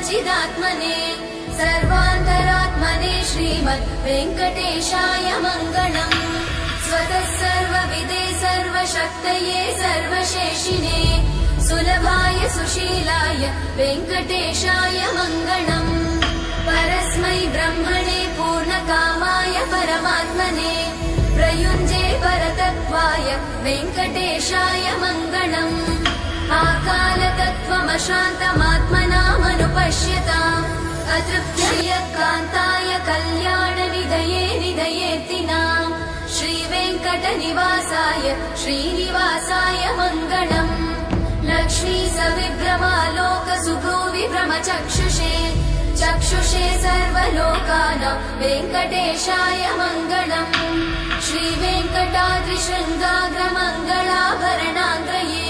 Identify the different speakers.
Speaker 1: चिदात्मने सर्वान्तरात्मने श्रीमद् वेङ्कटेशाय मङ्गलम्। स्वतः सर्वविदे सर्वशक्तये सर्वशेषिणे सुलभाय सुशीलाय वेङ्कटेशाय मङ्गलम्। परस्मै ब्रह्मणे पूर्णकामाय परमात्मने प्रयुञ्जे परतत्त्वाय वेङ्कटेशाय मङ्गलम्। आकालतत्त्वमशान्तमात्मनामनुपश्यताम् अतृप्त्ययकान्ताय कल्याणनिधये निधयेऽर्तिनाम् श्रीवेङ्कटनिवासाय श्रीनिवासाय मङ्गलम्। लक्ष्मी सविभ्रमालोकसुभ्रूविभ्रमचक्षुषे चक्षुषे सर्वलोकानां वेङ्कटेशाय मङ्गलम्। श्रीवेङ्कटाद्रिशृङ्गाग्रमङ्गलाभरणाग्रये